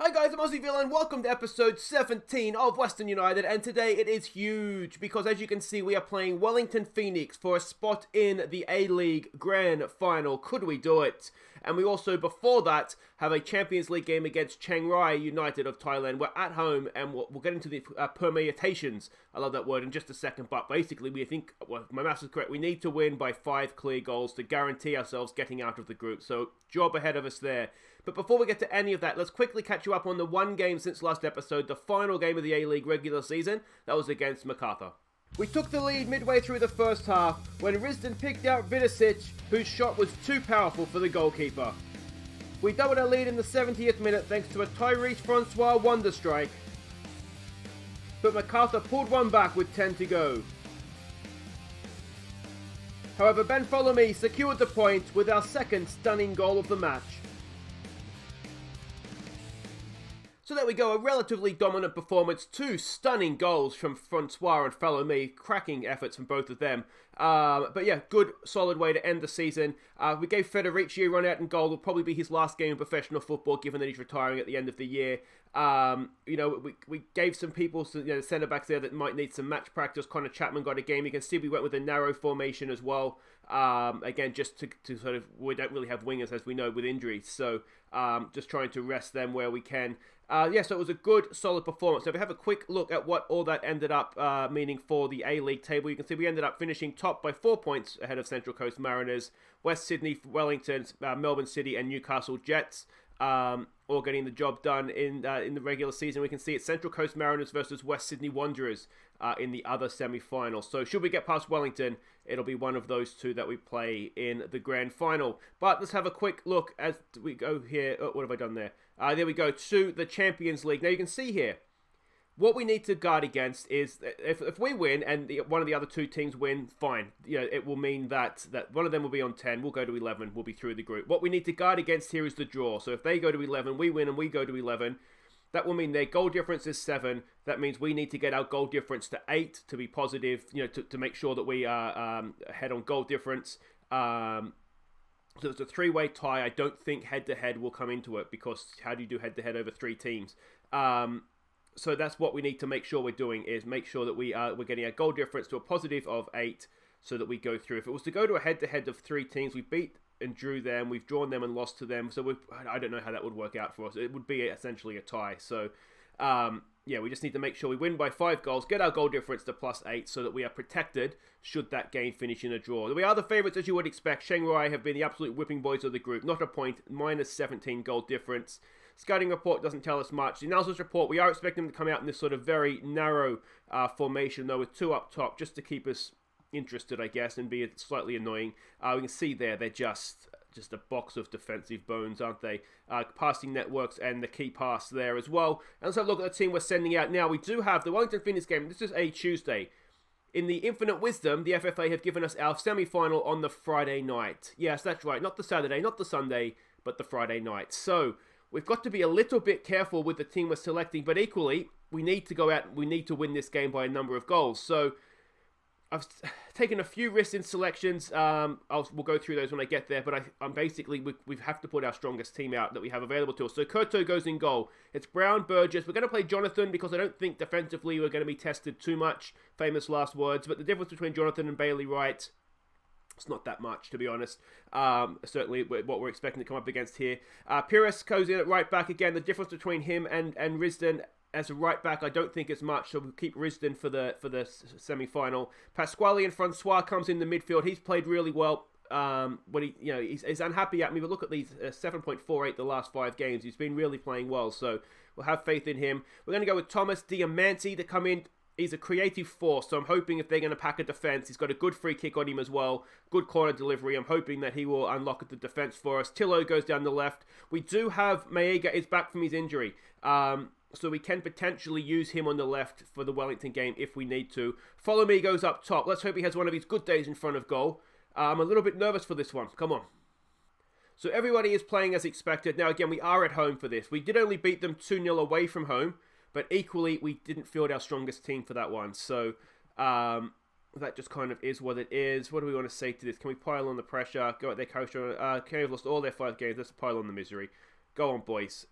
Hi guys, I'm Aussie Villain. Welcome to episode 17 of Wellington United, and today it is huge because as you can see we are playing Wellington Phoenix for a spot in the A-League Grand Final. Could we do it? And we also, before that, have a Champions League game against Chiangrai United of Thailand. We're at home and we'll get into the permutations, I love that word, in just a second, but basically we think, well, my maths is correct, we need to win by 5 clear goals to guarantee ourselves getting out of the group, so job ahead of us there. But before we get to any of that, let's quickly catch you up on the one game since last episode, the final game of the A-League regular season. That was against MacArthur. We took the lead midway through the first half when Risdon picked out Vidicic, whose shot was too powerful for the goalkeeper. We doubled our lead in the 70th minute thanks to a Tyrese Francois wonder strike, but MacArthur pulled one back with 10 to go. However, Ben Follow-Me secured the point with our second stunning goal of the match. So there we go, a relatively dominant performance, 2 stunning goals from Francois and Follow-Me, cracking efforts from both of them. But yeah, good, solid way to end the season. We gave Federici a run out in goal. It'll probably be his last game in professional football, given that he's retiring at the end of the year. We gave some people, centre-backs there that might need some match practice. Connor Chapman got a game. You can see we went with a narrow formation as well. Again, just to sort of, we don't really have wingers, as we know, with injuries. So just trying to rest them where we can. So it was a good, solid performance. So if we have a quick look at what all that ended up meaning for the A-League table, you can see we ended up finishing top by 4 points ahead of Central Coast Mariners, West Sydney, Wellington, Melbourne City and Newcastle Jets, all getting the job done in the regular season. We can see it's Central Coast Mariners versus West Sydney Wanderers in the other semi-final. So should we get past Wellington, it'll be one of those two that we play in the grand final. But let's have a quick look as we go here. Oh, what have I done there? There we go, to the Champions League. Now you can see here, what we need to guard against is if we win and one of the other two teams win, fine. It will mean that one of them will be on 10, we'll go to 11, we'll be through the group. What we need to guard against here is the draw. So if they go to 11, we win and we go to 11, that will mean their goal difference is 7. That means we need to get our goal difference to 8 to be positive, to make sure that we are ahead on goal difference. So it's a 3-way tie. I don't think head-to-head will come into it because how do you do head-to-head over 3 teams? So that's what we need to make sure we're doing, is make sure that we're getting a goal difference to a positive of 8 so that we go through. If it was to go to a head-to-head of 3 teams, we beat and drew them, we've drawn them and lost to them. So I don't know how that would work out for us. It would be essentially a tie. So we just need to make sure we win by 5 goals, get our goal difference to +8 so that we are protected should that game finish in a draw. We are the favourites, as you would expect. Chiangrai have been the absolute whipping boys of the group. Not a point, -17 goal difference. Scouting report doesn't tell us much. The analysis report, we are expecting them to come out in this sort of very narrow formation, though, with 2 up top, just to keep us interested, I guess, and be slightly annoying. We can see there, they're just a box of defensive bones, aren't they? Passing networks and the key pass there as well. And let's have a look at the team we're sending out now. We do have the Wellington Phoenix game. This is a Tuesday. In the infinite wisdom, the FFA have given us our semi-final on the Friday night. Yes, that's right. Not the Saturday, not the Sunday, but the Friday night. So we've got to be a little bit careful with the team we're selecting, but equally, we need to go out, we need to win this game by a number of goals. So I've taken a few risks in selections. We'll go through those when I get there, but I'm basically, we have to put our strongest team out that we have available to us. So Kurto goes in goal. It's Brown, Burgess. We're going to play Jonathan because I don't think defensively we're going to be tested too much. Famous last words. But the difference between Jonathan and Bailey Wright, it's not that much, to be honest. Certainly what we're expecting to come up against here. Pires goes in at right back again. The difference between him and Risdon as a right back, I don't think it's much, so we'll keep Risdon for the semi-final. Pasquale and Francois comes in the midfield. He's played really well. He's unhappy at me, but look at these 7.48 the last 5 games. He's been really playing well, so we'll have faith in him. We're going to go with Thomas Diamanti to come in. He's a creative force, so I'm hoping if they're going to pack a defence, he's got a good free kick on him as well, good corner delivery. I'm hoping that he will unlock the defence for us. Tillo goes down the left. We do have Maega is back from his injury, so we can potentially use him on the left for the Wellington game if we need to. Follow Me goes up top. Let's hope he has one of his good days in front of goal. I'm a little bit nervous for this one. Come on. So everybody is playing as expected. Now again, we are at home for this. We did only beat them 2-0 away from home, but equally we didn't field our strongest team for that one. So that just kind of is what it is. What do we want to say to this? Can we pile on the pressure? Go at their coach. Okay, they've lost all their 5 games. Let's pile on the misery. Go on, boys.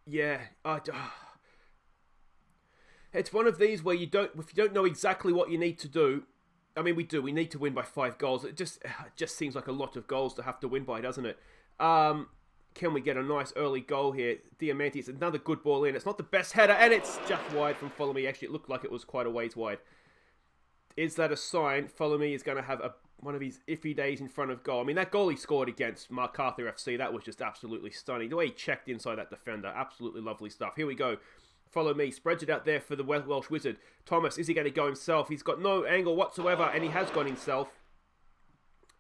Yeah. It's one of these where if you don't know exactly what you need to do. I mean, we do. We need to win by 5 goals. It just seems like a lot of goals to have to win by, doesn't it? Can we get a nice early goal here? Diamanti, it's another good ball in. It's not the best header, and it's just wide from Follow Me. Actually, it looked like it was quite a ways wide. Is that a sign Follow Me is going to have one of his iffy days in front of goal? I mean, that goal he scored against MacArthur FC, that was just absolutely stunning. The way he checked inside that defender, absolutely lovely stuff. Here we go. Follow Me, spreads it out there for the Welsh Wizard. Thomas, is he going to go himself? He's got no angle whatsoever, and he has gone himself.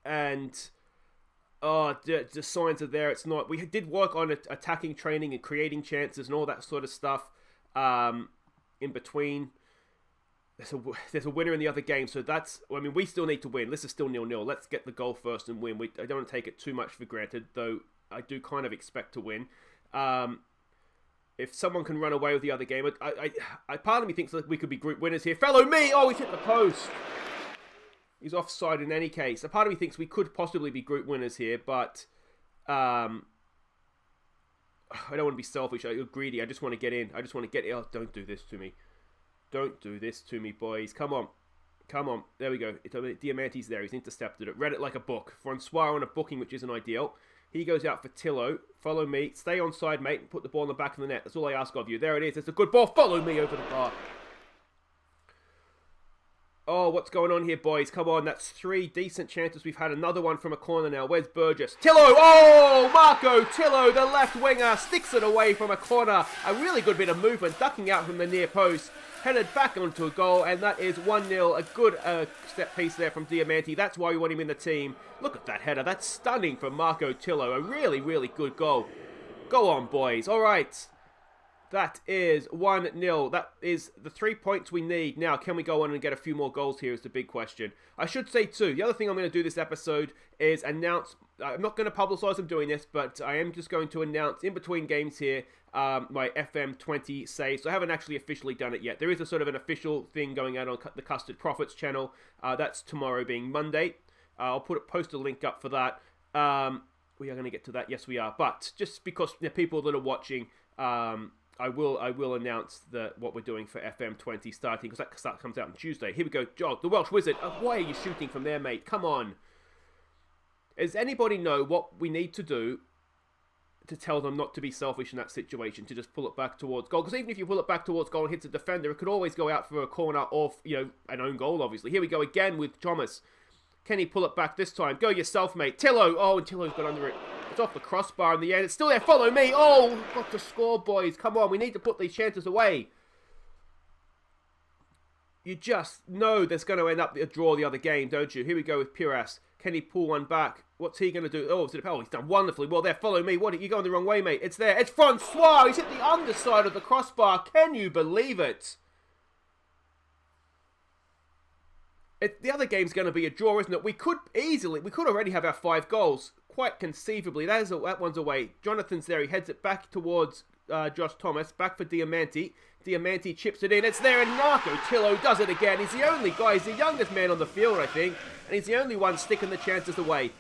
And... the signs are there. It's not. We did work on attacking training and creating chances and all that sort of stuff. In between, there's a winner in the other game, so that's. I mean, we still need to win. This is still 0-0. Let's get the goal first and win. I don't want to take it too much for granted, though. I do kind of expect to win. If someone can run away with the other game, part of me thinks that we could be group winners here. Follow Me. Oh, he's hit the post. He's offside in any case. A part of me thinks we could possibly be group winners here, but I don't want to be selfish. I'm greedy. I just want to get in. I just want to get in. Oh, don't do this to me. Don't do this to me, boys. Come on. Come on. There we go. Diamanti's there. He's intercepted it. Read it like a book. Francois on a booking, which isn't ideal. He goes out for Tillo. Follow Me. Stay onside, mate, and put the ball in the back of the net. That's all I ask of you. There it is. It's a good ball. Follow Me over the bar. Oh, what's going on here, boys? Come on, that's 3 decent chances. We've had another one from a corner now. Where's Burgess? Tillo! Oh, Marco Tillo, the left winger, sticks it away from a corner. A really good bit of movement, ducking out from the near post. Headed back onto a goal, and that is 1-0. A good step piece there from Diamanti. That's why we want him in the team. Look at that header. That's stunning from Marco Tillo. A really, really good goal. Go on, boys. All right. That is 1-0. That is the 3 points we need. Now, can we go on and get a few more goals here is the big question. I should say, too, the other thing I'm going to do this episode is announce... I'm not going to publicise I'm doing this, but I am just going to announce in between games here my FM20 save. So I haven't actually officially done it yet. There is a sort of an official thing going out on the Custard Profits channel. That's tomorrow being Monday. I'll post a link up for that. We are going to get to that. Yes, we are. But just because the people that are watching... I will announce what we're doing for FM20 starting, because that comes out on Tuesday. Here we go. Jog, the Welsh Wizard. Why are you shooting from there, mate? Come on. Does anybody know what we need to do to tell them not to be selfish in that situation, to just pull it back towards goal? Because even if you pull it back towards goal and hits a defender, it could always go out for a corner or, an own goal, obviously. Here we go again with Thomas. Can he pull it back this time? Go yourself, mate. Tillo. Oh, and Tillo's got under it. It's off the crossbar in the end. It's still there. Follow Me. Oh, we've got to score, boys. Come on. We need to put these chances away. You just know there's going to end up a draw the other game, don't you? Here we go with Puras. Can he pull one back? What's he going to do? Oh, he's done wonderfully well there. Follow Me. What? You're going the wrong way, mate. It's there. It's Francois. He's hit the underside of the crossbar. Can you believe it? The other game's going to be a draw, isn't it? We could already have our 5 goals, quite conceivably. That one's away. Jonathan's there. He heads it back towards Josh Thomas. Back for Diamanti. Diamanti chips it in. It's there, and Marco Tillo does it again. He's the only guy. He's the youngest man on the field, I think, and he's the only one sticking the chances away.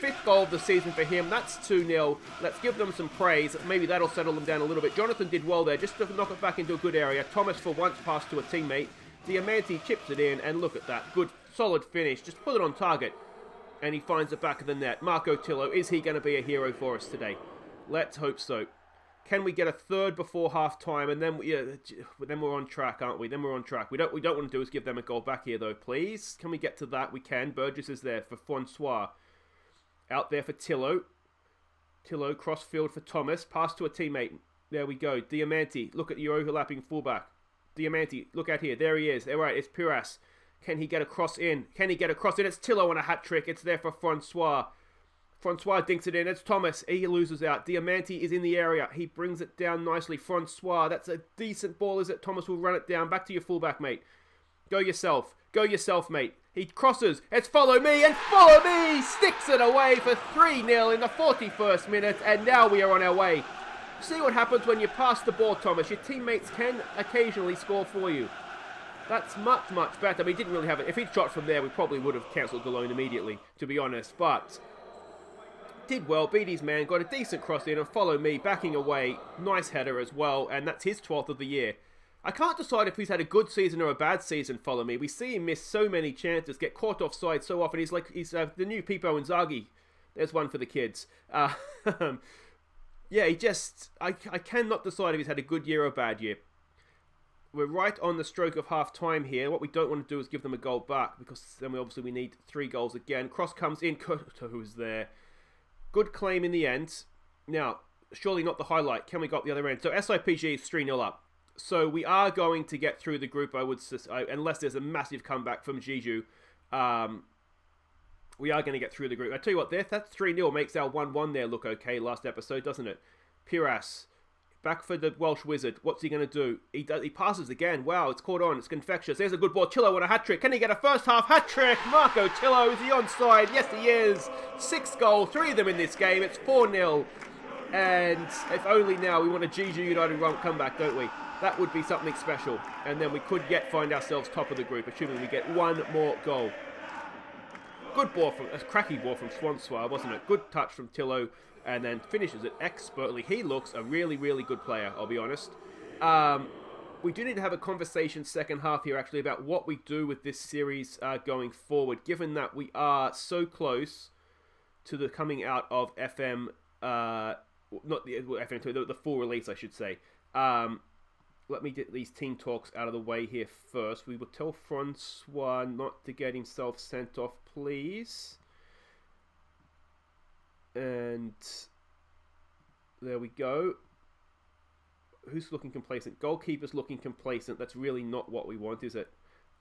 5th goal of the season for him. That's 2-0. Let's give them some praise. Maybe that'll settle them down a little bit. Jonathan did well there, just to knock it back into a good area. Thomas, for once, passed to a teammate. Diamanti chips it in, and look at that. Good, solid finish. Just put it on target. And he finds the back of the net. Marco Tillo, is he going to be a hero for us today? Let's hope so. Can we get a 3rd before half-time? And then we're on track, aren't we? Then we're on track. We don't want to do is give them a goal back here, though, please. Can we get to that? We can. Burgess is there for Francois. Out there for Tillo. Tillo, cross-field for Thomas. Pass to a teammate. There we go. Diamanti, look at your overlapping fullback. Diamanti, look out here. There he is. All right, it's Puras. Can he get a cross in? Can he get a cross in? It's Tillo on a hat-trick. It's there for Francois. Francois dinks it in. It's Thomas. He loses out. Diamanti is in the area. He brings it down nicely. Francois, that's a decent ball, is it? Thomas will run it down. Back to your fullback, mate. Go yourself. Go yourself, mate. He crosses. It's Follow Me, and Follow Me sticks it away for 3-0 in the 41st minute, and now we are on our way. See what happens when you pass the ball, Thomas. Your teammates can occasionally score for you. That's much, much better. I mean, he didn't really have it. If he'd shot from there, we probably would have cancelled the loan immediately, to be honest. But did well, beat his man, got a decent cross in, and Follow Me backing away. Nice header as well, and that's his 12th of the year. I can't decide if he's had a good season or a bad season, Follow Me. We see him miss so many chances, get caught offside so often. He's the new Pipo Inzaghi. There's one for the kids. Yeah, I cannot decide if he's had a good year or a bad year. We're right on the stroke of half-time here. What we don't want to do is give them a goal back, because then we need 3 goals again. Cross comes in. Koto, who's there. Good claim in the end. Now, surely not the highlight. Can we go up the other end? So SIPG is 3-0 up. So we are going to get through the group, unless there's a massive comeback from Jeju. We are going to get through the group. I tell you what, that 3-0 makes our 1-1 there look okay last episode, doesn't it? Piras, back for the Welsh Wizard. What's he going to do? He passes again. Wow, it's caught on. It's infectious. There's a good ball. Chillo on a hat-trick. Can he get a first-half hat-trick? Marco Chillo, is he onside? Yes, he is. 6 goals, 3 of them in this game. It's 4-0. And if only now we want a Jeju United run comeback, don't we? That would be something special. And then we could yet find ourselves top of the group, assuming we get 1 more goal. Good ball a cracky ball from Swanswa, wasn't it? Good touch from Tillo, and then finishes it expertly. He looks a really, really good player, I'll be honest. We do need to have a conversation second half here, actually, about what we do with this series going forward, given that we are so close to the coming out of FM, not the FM20, the full release, I should say. Let me get these team talks out of the way here first. We will tell Francois not to get himself sent off, please. And there we go. Who's looking complacent? Goalkeeper's looking complacent. That's really not what we want, is it?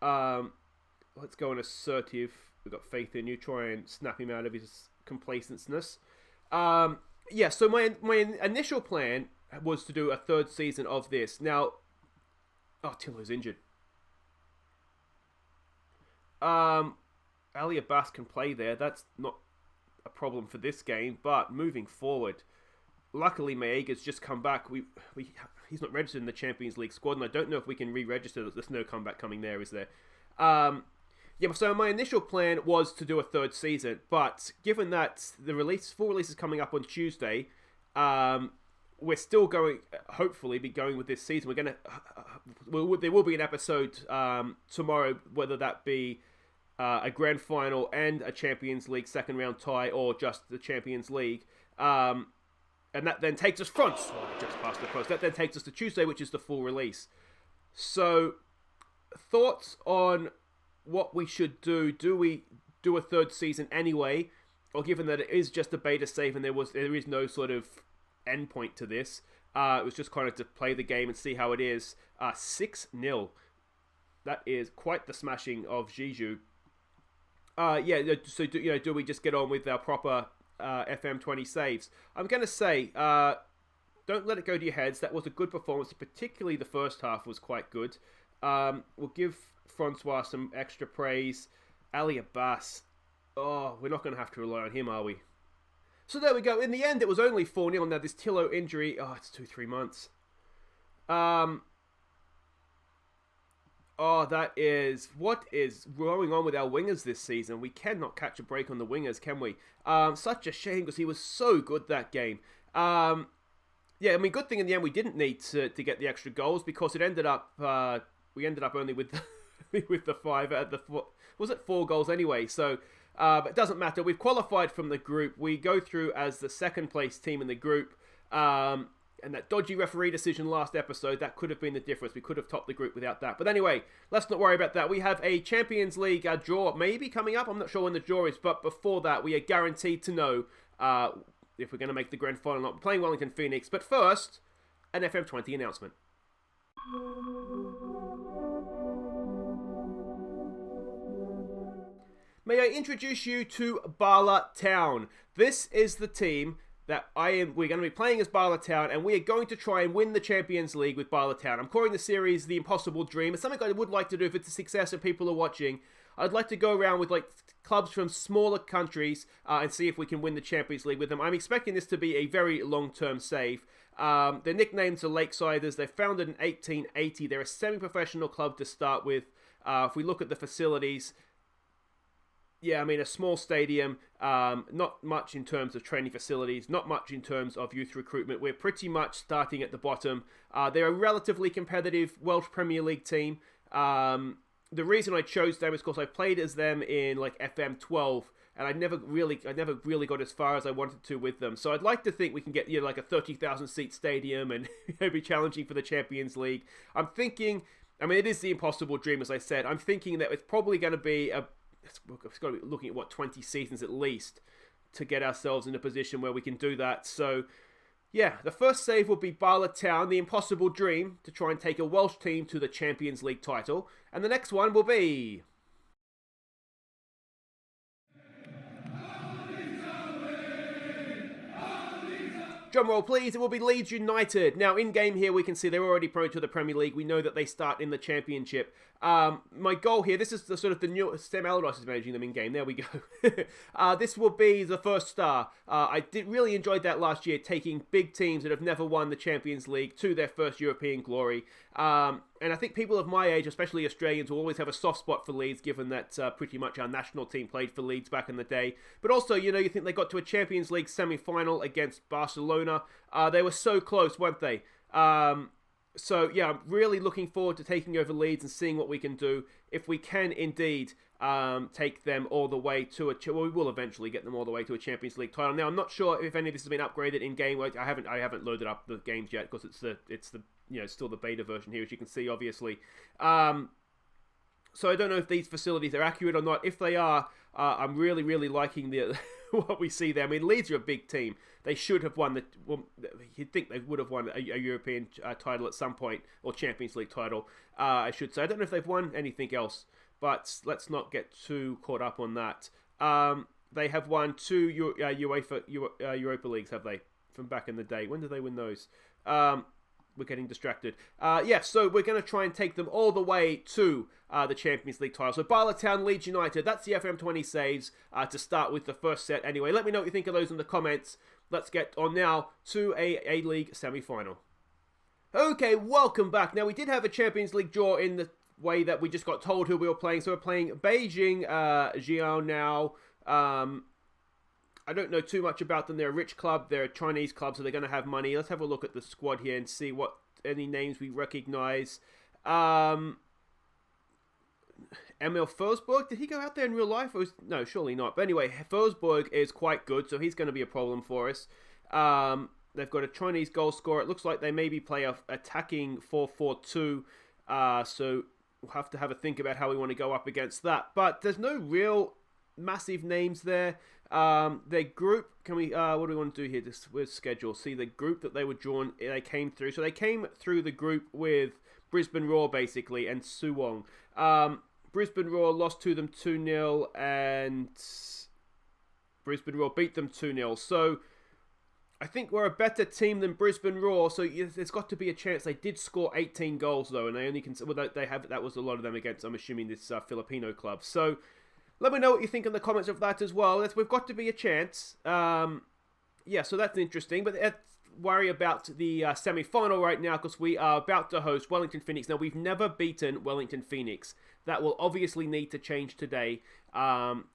Let's go on assertive. We've got faith in you. Try and snap him out of his complacenceness. Yeah, so my initial plan was to do a 3rd season of this. Now, Tillo's injured. Ali Abbas can play there. That's not a problem for this game, but moving forward, luckily Maega's just come back. He's not registered in the Champions League squad, and I don't know if we can re-register. There's no comeback coming there, is there? Yeah, so my initial plan was to do a 3rd season, but given that the full release is coming up on Tuesday, we're still going, hopefully, be going with this season. There will be an episode tomorrow, whether that be a grand final and a Champions League second round tie, or just the Champions League. And that then takes us just past the post. That then takes us to Tuesday, which is the full release. So, thoughts on what we should do? Do we do a 3rd season anyway? Or given that it is just a beta save and there is no sort of endpoint to this, it was just kind of to play the game and see how it is. 6-0. That is quite the smashing of Jeju. Yeah, so do we just get on with our proper FM20 saves? I'm going to say, don't let it go to your heads. That was a good performance, particularly the first half was quite good. We'll give Francois some extra praise. Ali Abbas, we're not going to have to rely on him, are we? So there we go. In the end, it was only 4-0. Now, this Tillo injury, it's 2-3 months. What is going on with our wingers this season? We cannot catch a break on the wingers, can we? Such a shame, because he was so good that game. Yeah, I mean, good thing in the end we didn't need to get the extra goals, because it ended up, we ended up only with with the 5 at the 4. Was it 4 goals anyway? So, but it doesn't matter. We've qualified from the group. We go through as the 2nd place team in the group. And that dodgy referee decision last episode, that could have been the difference. We could have topped the group without that. But anyway, let's not worry about that. We have a Champions League draw maybe coming up. I'm not sure when the draw is, but before that, we are guaranteed to know if we're going to make the grand final or not. We're playing Wellington Phoenix. But first, an FM20 announcement. May I introduce you to Bala Town. This is the team that we're going to be playing as Bala Town, and we are going to try and win the Champions League with Bala Town. I'm calling the series The Impossible Dream. It's something I would like to do if it's a success and people are watching. I'd like to go around with clubs from smaller countries and see if we can win the Champions League with them. I'm expecting this to be a very long-term save. Their nicknames are Lakesiders. They're founded in 1880. They're a semi-professional club to start with. If we look at the facilities, Yeah, I mean, a small stadium, not much in terms of training facilities, not much in terms of youth recruitment. We're pretty much starting at the bottom. They're a relatively competitive Welsh Premier League team. The reason I chose them is because I played as them in like FM12, and I never really got as far as I wanted to with them. So I'd like to think we can get like a 30,000 seat stadium and be challenging for the Champions League. I'm thinking, I mean, it is the impossible dream, as I said. I'm thinking that it's probably going to be it's got to be looking at 20 seasons at least to get ourselves in a position where we can do that. So yeah, the first save will be Bala Town, the impossible dream to try and take a Welsh team to the Champions League title. And the next one will be drum roll, please. It will be Leeds United. Now, in game here, we can see they're already promoted to the Premier League. We know that they start in the Championship. My goal here, this is the sort of the new Sam Allardyce is managing them in game. There we go. This will be the first star. I really enjoyed that last year, taking big teams that have never won the Champions League to their first European glory. And I think people of my age, especially Australians, will always have a soft spot for Leeds, given that pretty much our national team played for Leeds back in the day. But also, you think they got to a Champions League semi-final against Barcelona. They were so close, weren't they? So, yeah, I'm really looking forward to taking over Leeds and seeing what we can do. If we can indeed take them all the way to we will eventually get them all the way to a Champions League title. Now, I'm not sure if any of this has been upgraded in game. I haven't loaded up the games yet because it's still the beta version here, as you can see, obviously. So I don't know if these facilities are accurate or not. If they are, I'm really, really liking what we see there. I mean, Leeds are a big team. They should have won you'd think they would have won a European title at some point, or Champions League title, I should say. I don't know if they've won anything else, but let's not get too caught up on that. They have won 2 Europa Leagues, have they? From back in the day. When did they win those? We're getting distracted. So we're going to try and take them all the way to the Champions League title. So Bala Town, Leeds United, that's the FM20 saves to start with the first set. Anyway, let me know what you think of those in the comments. Let's get on now to a A-League semi-final. Okay, welcome back. Now, we did have a Champions League draw in the way that we just got told who we were playing. So we're playing Beijing Jiao now. I don't know too much about them. They're a rich club. They're a Chinese club, so they're going to have money. Let's have a look at the squad here and see what any names we recognize. Emil Forsberg, did he go out there in real life? No, surely not. But anyway, Forsberg is quite good, so he's going to be a problem for us. They've got a Chinese goal scorer. It looks like they maybe play a attacking 4-4-2. So we'll have to have a think about how we want to go up against that. But there's no real massive names there. Their group, can we what do we want to do here? With schedule, see the group that they were drawn, they came through. So they came through the group with Brisbane Roar basically and Suwon. Brisbane Roar lost to them 2-0 and Brisbane Roar beat them 2-0. So I think we're a better team than Brisbane Roar, so there's got to be a chance. They did score 18 goals though, and they only that was a lot of them against, I'm assuming, this Filipino club. So let me know what you think in the comments of that as well. We've got to be a chance. So that's interesting. But let's worry about the semi-final right now because we are about to host Wellington Phoenix. Now, we've never beaten Wellington Phoenix. That will obviously need to change today.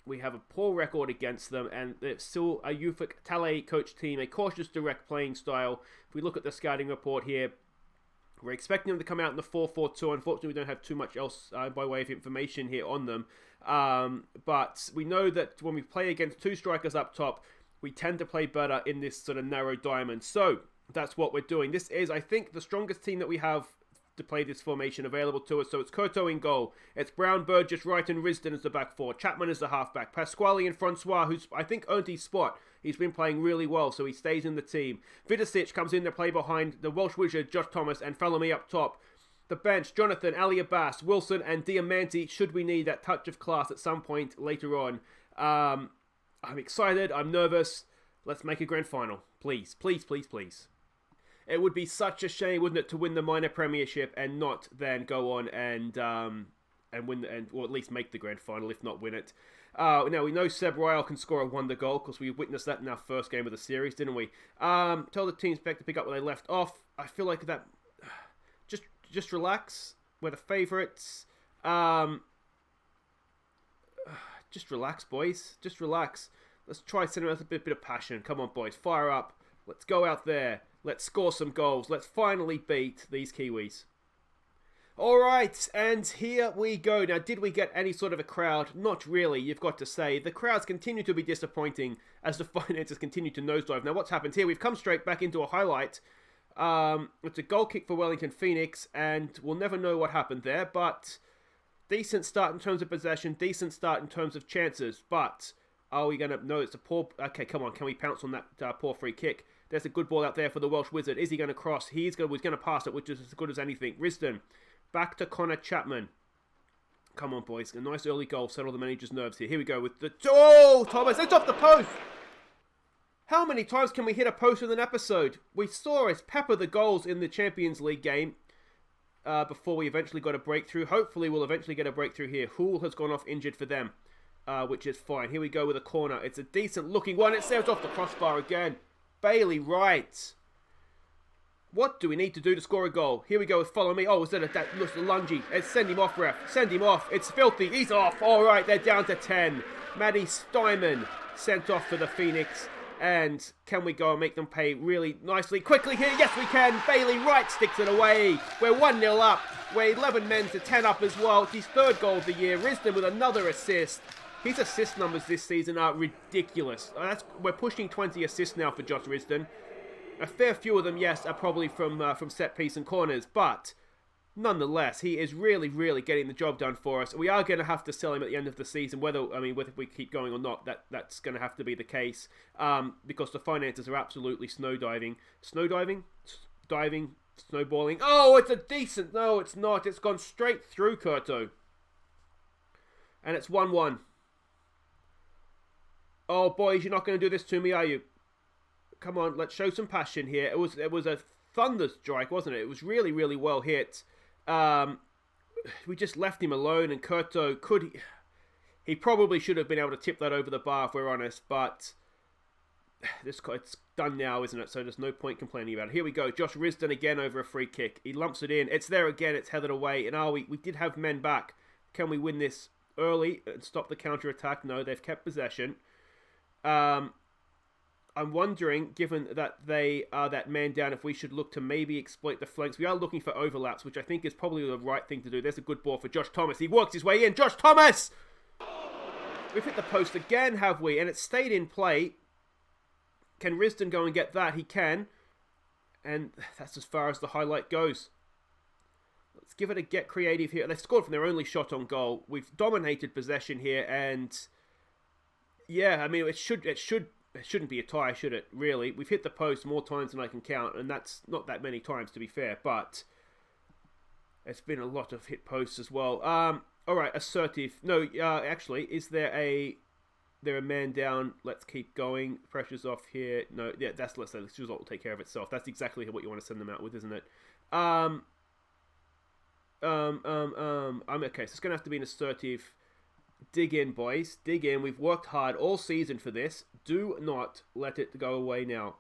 We have a poor record against them, and it's still a Ufuk Talay coach team, a cautious, direct playing style. If we look at the scouting report here, we're expecting them to come out in the 4-4-2. Unfortunately, we don't have too much else by way of information here on them. But we know that when we play against two strikers up top, we tend to play better in this sort of narrow diamond. So that's what we're doing. This is, I think, the strongest team that we have to play this formation available to us. So it's Kurto in goal. It's Brown, Burgess, Wright and Risdon as the back four. Chapman as the halfback. Pasquale and Francois, who's, I think, earned his spot. He's been playing really well, so he stays in the team. Vidicic comes in to play behind the Welsh wizard, Josh Thomas, and Falami up top. The bench, Jonathan, Ali Abbas, Wilson, and Diamanti, should we need that touch of class at some point later on. I'm excited. I'm nervous. Let's make a grand final. Please, please, please, please. It would be such a shame, wouldn't it, to win the minor premiership and not then go on and win, or at least make the grand final, if not win it. Now, we know Seb Royal can score a wonder goal, because we witnessed that in our first game of the series, didn't we? Tell the teams back to pick up where they left off. I feel like that... Just relax. We're the favourites. just relax, boys. Just relax. Let's try sending out a bit of passion. Come on, boys. Fire up. Let's go out there. Let's score some goals. Let's finally beat these Kiwis. All right, and here we go. Now, did we get any sort of a crowd? Not really, you've got to say. The crowds continue to be disappointing as the finances continue to nosedive. Now, what's happened here? We've come straight back into a highlight. It's a goal kick for Wellington Phoenix, and we'll never know what happened there, but decent start in terms of possession, decent start in terms of chances, but are we going to... No, it's a poor... Okay, come on, can we pounce on that poor free kick? There's a good ball out there for the Welsh Wizard. Is he going to cross? He's going to pass it, which is as good as anything. Risdon. Back to Connor Chapman. Come on, boys. A nice early goal. Settle the manager's nerves here. Here we go with the... Oh, Thomas. It's off the post. How many times can we hit a post in an episode? We saw us pepper the goals in the Champions League game before we eventually got a breakthrough. Hopefully, we'll eventually get a breakthrough here. Hoole has gone off injured for them, which is fine. Here we go with a corner. It's a decent looking one. It sails off the crossbar again. Bailey Wright. What do we need to do to score a goal? Here we go with Follow Me. Oh, is that looks a lungy? Send him off, ref. Send him off. It's filthy. He's off. All right, they're down to 10. Maddie Steinman sent off for the Phoenix. And can we go and make them pay really nicely? Quickly here. Yes, we can. Bailey Wright sticks it away. We're 1-0 up. We're 11 men to 10 up as well. It's his third goal of the year. Risdon with another assist. His assist numbers this season are ridiculous. We're pushing 20 assists now for Josh Risdon. A fair few of them, yes, are probably from set piece and corners, but nonetheless, he is really, really getting the job done for us. We are going to have to sell him at the end of the season, whether we keep going or not. That's going to have to be the case because the finances are absolutely snowballing. Oh, it's a decent. No, it's not. It's gone straight through Kurto, and it's 1-1. Oh, boys, you're not going to do this to me, are you? Come on, let's show some passion here. It was a thunder strike, wasn't it? It was really, really well hit. We just left him alone, and Kurto he probably should have been able to tip that over the bar if we're honest, but it's done now, isn't it? So there's no point complaining about it. Here we go. Josh Risdon again over a free kick. He lumps it in. It's there again. It's headed away. And we did have men back. Can we win this early and stop the counter-attack? No, they've kept possession. I'm wondering, given that they are that man down, if we should look to maybe exploit the flanks. We are looking for overlaps, which I think is probably the right thing to do. There's a good ball for Josh Thomas. He works his way in. Josh Thomas! We've hit the post again, have we? And it stayed in play. Can Risdon go and get that? He can. And that's as far as the highlight goes. Let's give it a get creative here. They scored from their only shot on goal. We've dominated possession here, and yeah, I mean, it shouldn't be a tie, should it? Really, we've hit the post more times than I can count, and that's not that many times, to be fair. But it's been a lot of hit posts as well. All right, assertive. No, actually, is there a man down? Let's keep going. Pressure's off here. No, yeah, this result will take care of itself. That's exactly what you want to send them out with, isn't it? I'm okay. So it's gonna have to be an assertive. Dig in, boys. Dig in. We've worked hard all season for this. Do not let it go away now.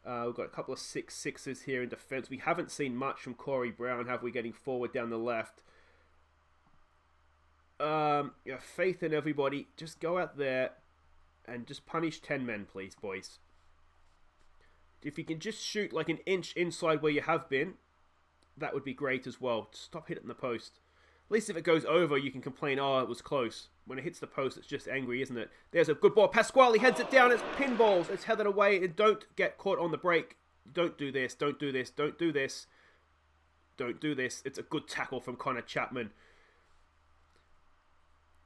We've got a couple of 6-6s here in defence. We haven't seen much from Corey Brown, have we, getting forward down the left. Faith in everybody. Just go out there and just punish 10 men, please, boys. If you can just shoot like an inch inside where you have been, that would be great as well. Stop hitting the post. At least if it goes over, you can complain, oh, it was close. When it hits the post, it's just angry, isn't it? There's a good ball. Pasquale heads it down. It's pinballs. It's headed away. And don't get caught on the break. Don't do this. Don't do this. Don't do this. Don't do this. It's a good tackle from Connor Chapman.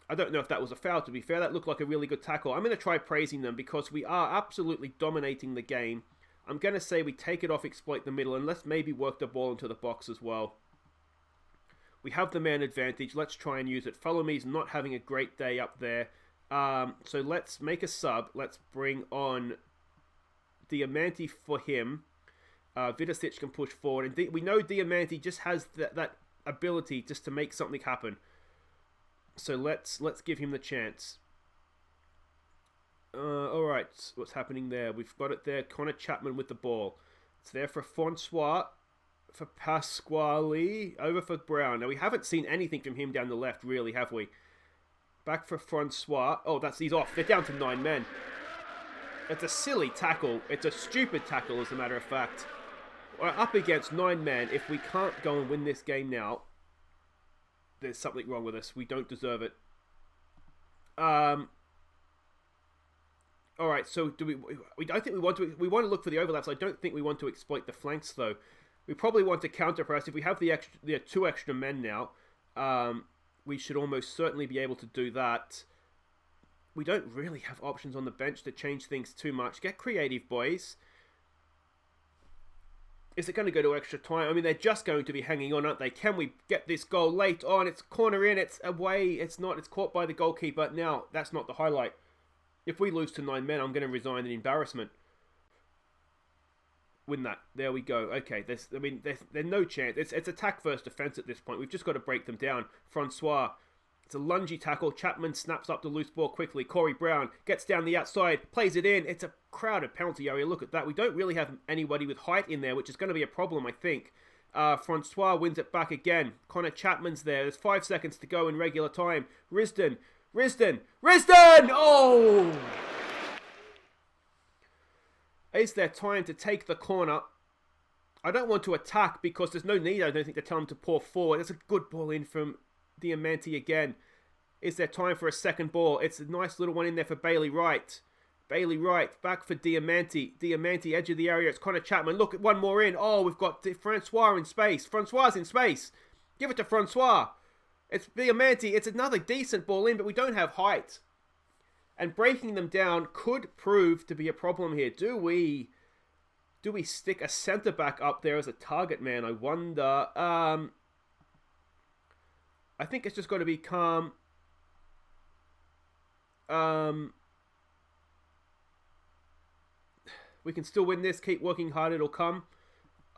I don't know if that was a foul, to be fair. That looked like a really good tackle. I'm going to try praising them because we are absolutely dominating the game. I'm going to say we take it off, exploit the middle, and let's maybe work the ball into the box as well. We have the man advantage. Let's try and use it. Follow Me's not having a great day up there. So let's make a sub. Let's bring on Diamante for him. Vidosic can push forward. And we know Diamante just has that ability just to make something happen. So let's give him the chance. Alright, what's happening there? We've got it there. Connor Chapman with the ball. It's there for Francois. For Pasquale, over for Brown. Now, we haven't seen anything from him down the left, really, have we? Back for Francois. Oh, he's off. They're down to 9 men. It's a silly tackle. It's a stupid tackle, as a matter of fact. We're up against 9 men. If we can't go and win this game now, there's something wrong with us. We don't deserve it. All right. So do we? I think we want to. We want to look for the overlaps. I don't think we want to exploit the flanks, though. We probably want to counter press. If we have the 2 extra men now, we should almost certainly be able to do that. We don't really have options on the bench to change things too much. Get creative, boys. Is it going to go to extra time? I mean, they're just going to be hanging on, aren't they? Can we get this goal late on? It's corner in, it's away, it's not. It's caught by the goalkeeper. Now, that's not the highlight. If we lose to 9 men, I'm going to resign in embarrassment. Win that. There we go. Okay, there's no chance. It's attack first defense at this point. We've just got to break them down. Francois. It's a lungy tackle. Chapman snaps up the loose ball quickly. Corey Brown gets down the outside, plays it in. It's a crowded penalty area. Look at that. We don't really have anybody with height in there, which is going to be a problem, I think. Francois wins it back again. Connor Chapman's there. There's 5 seconds to go in regular time. Risdon! Oh! Is there time to take the corner? I don't want to attack because there's no need, I don't think, to tell him to pour forward. That's a good ball in from Diamanti again. Is there time for a second ball? It's a nice little one in there for Bailey Wright. Bailey Wright back for Diamanti. Diamanti, edge of the area. It's Connor Chapman. Look at one more in. Oh, we've got Francois in space. Francois in space. Give it to Francois. It's Diamanti. It's another decent ball in, but we don't have height. And breaking them down could prove to be a problem here. Do we stick a centre-back up there as a target man? I wonder. I think it's just got to be calm. We can still win this. Keep working hard. It'll come.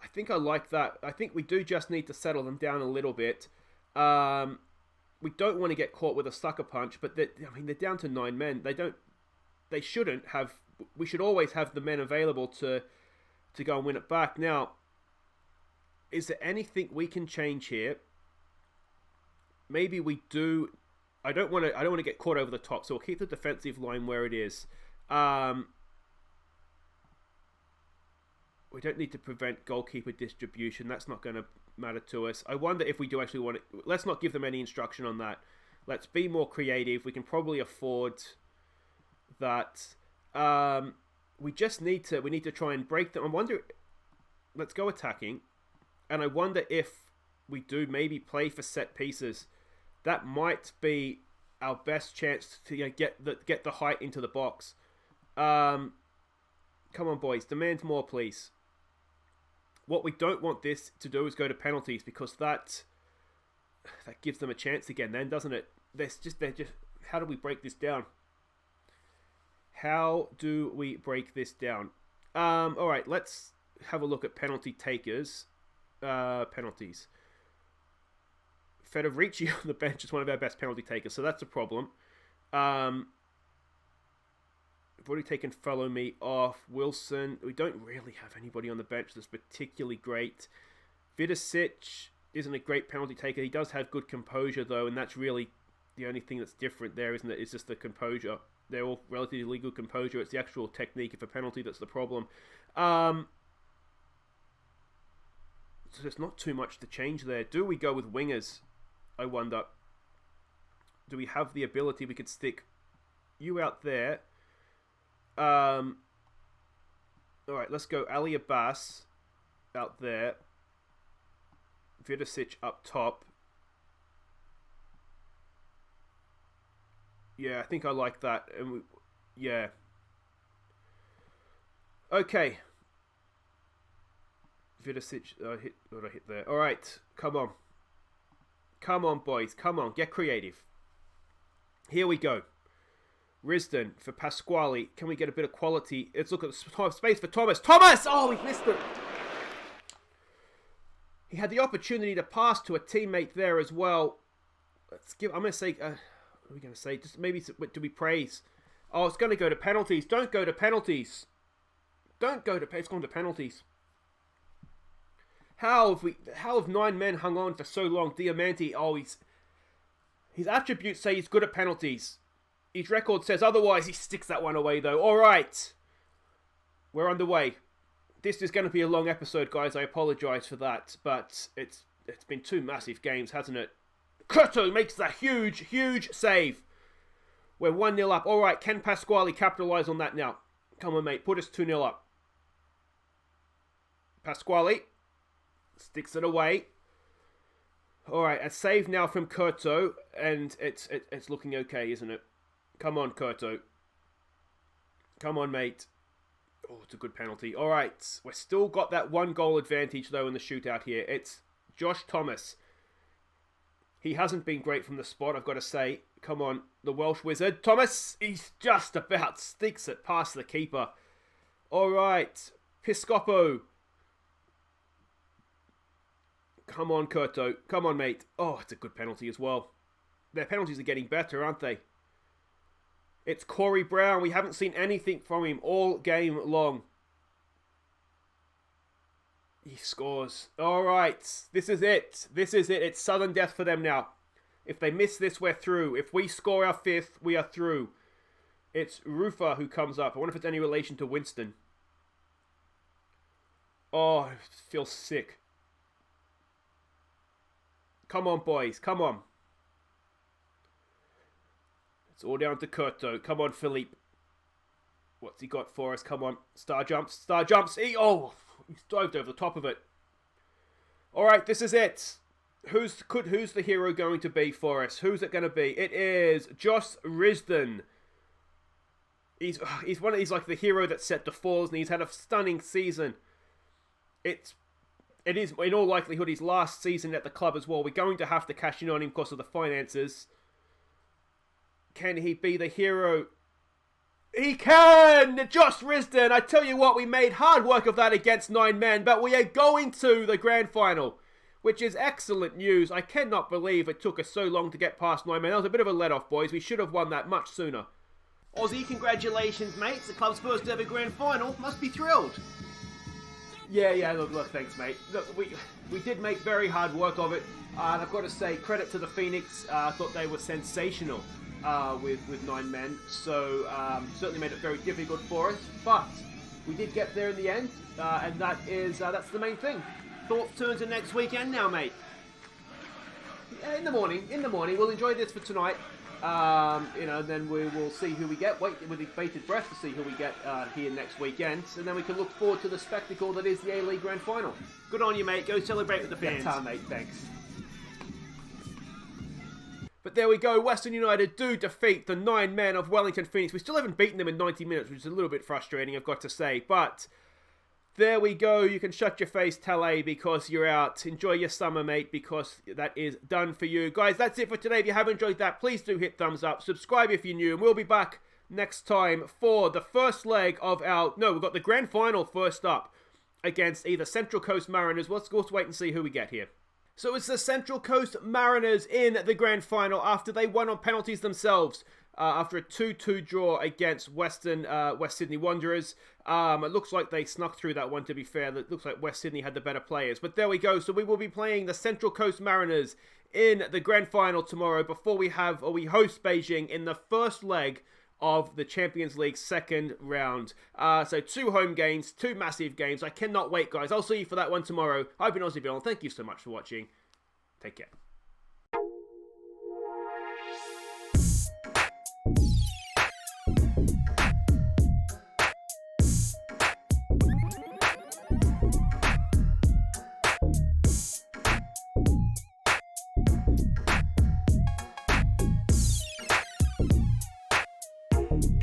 I think I like that. I think we do just need to settle them down a little bit. We don't want to get caught with a sucker punch, but they're down to 9 men. They shouldn't have. We should always have the men available to go and win it back. Now, is there anything we can change here? Maybe we do. I don't want to get caught over the top, so we'll keep the defensive line where it is. We don't need to prevent goalkeeper distribution. That's not going to matter to us. I wonder if we do actually want it. Let's not give them any instruction on that. Let's be more creative. We can probably afford that. We need to try and break them. I wonder. Let's go attacking. And I wonder if we do maybe play for set pieces. That might be our best chance to get the height into the box. Come on, boys. Demand more, please. What we don't want this to do is go to penalties, because that gives them a chance again then, doesn't it? They're just how do we break this down? How do we break this down? All right, let's have a look at penalty takers. Penalties. Federici on the bench is one of our best penalty takers, so that's a problem. We've already taken Follow Me off. Wilson. We don't really have anybody on the bench that's particularly great. Vidicic isn't a great penalty taker. He does have good composure, though, and that's really the only thing that's different there, isn't it? It's just the composure. They're all relatively good composure. It's the actual technique of a penalty that's the problem. So there's not too much to change there. Do we go with wingers? I wonder. Do we have the ability? We could stick you out there. All right, let's go Ali Abbas out there. Vidicic up top. Yeah, I think I like that. And yeah. Okay. Vidicic, what did I hit there? All right, come on. Come on, boys. Come on, get creative. Here we go. Risdon for Pasquale. Can we get a bit of quality? Let's look at the space for Thomas. Thomas! Oh, we missed it. He had the opportunity to pass to a teammate there as well. I'm going to say... what are we going to say? Just maybe... Do we praise? Oh, it's going to go to penalties. Don't go to penalties. Don't go to... It's going to penalties. How have 9 men hung on for so long? Diamanti, oh, His attributes say he's good at penalties. His record says otherwise. He sticks that one away, though. All right. We're underway. This is going to be a long episode, guys. I apologise for that. But it's been 2 massive games, hasn't it? Curto makes the huge save. We're 1-0 up. All right, can Pasquale capitalise on that now? Come on, mate. Put us 2-0 up. Pasquale sticks it away. All right, a save now from Curto, and it's looking okay, isn't it? Come on, Curto. Come on, mate. Oh, it's a good penalty. All right, we've still got that 1 goal advantage, though, in the shootout here. It's Josh Thomas. He hasn't been great from the spot, I've got to say. Come on, the Welsh wizard. Thomas, he's just about sticks it past the keeper. All right, Piscopo. Come on, Curto. Come on, mate. Oh, it's a good penalty as well. Their penalties are getting better, aren't they? It's Corey Brown. We haven't seen anything from him all game long. He scores. All right. This is it. This is it. It's sudden death for them now. If they miss this, we're through. If we score our 5th, we are through. It's Rufa who comes up. I wonder if it's any relation to Winston. Oh, I feel sick. Come on, boys. Come on. It's all down to Curto. Come on, Philippe. What's he got for us? Come on. Star jumps. Star jumps. He's dived over the top of it. All right, this is it. Who's the hero going to be for us? Who's it going to be? It is Josh Risdon. He's like the hero that set the falls, and he's had a stunning season. It is, in all likelihood, his last season at the club as well. We're going to have to cash in on him because of the finances. Can he be the hero? He can! Josh Risdon! I tell you what, we made hard work of that against 9 men, but we are going to the grand final, which is excellent news. I cannot believe it took us so long to get past 9 men. That was a bit of a let-off, boys. We should have won that much sooner. Aussie, congratulations, mates. The club's first ever grand final. Must be thrilled. Yeah, look, thanks, mate. Look, we did make very hard work of it. And I've got to say, credit to the Phoenix. I thought they were sensational with 9 men. So, certainly made it very difficult for us. But we did get there in the end. And that's the main thing. Thoughts turn to next weekend now, mate. In the morning. We'll enjoy this for tonight. Then we will see who we get. Wait with bated breath to see who we get here next weekend. And then we can look forward to the spectacle that is the A-League Grand Final. Good on you, mate. Go celebrate with the fans. Yeah, mate. Thanks. But there we go. Western United do defeat the 9 men of Wellington Phoenix. We still haven't beaten them in 90 minutes, which is a little bit frustrating, I've got to say. But there we go. You can shut your face, Talay, because you're out. Enjoy your summer, mate, because that is done for you. Guys, that's it for today. If you have enjoyed that, please do hit thumbs up. Subscribe if you're new. And we'll be back next time for the first leg of our... No, we've got the grand final first up against either Central Coast Mariners. Let's wait and see who we get here. So it's the Central Coast Mariners in the grand final after they won on penalties themselves. After a 2-2 draw against West Sydney Wanderers. It looks like they snuck through that one, to be fair. It looks like West Sydney had the better players. But there we go. So we will be playing the Central Coast Mariners in the grand final tomorrow before we host Beijing in the first leg of the Champions League second round. So 2 home games, 2 massive games. I cannot wait, guys. I'll see you for that one tomorrow. I've been Aussie Bill, and thank you so much for watching. Take care.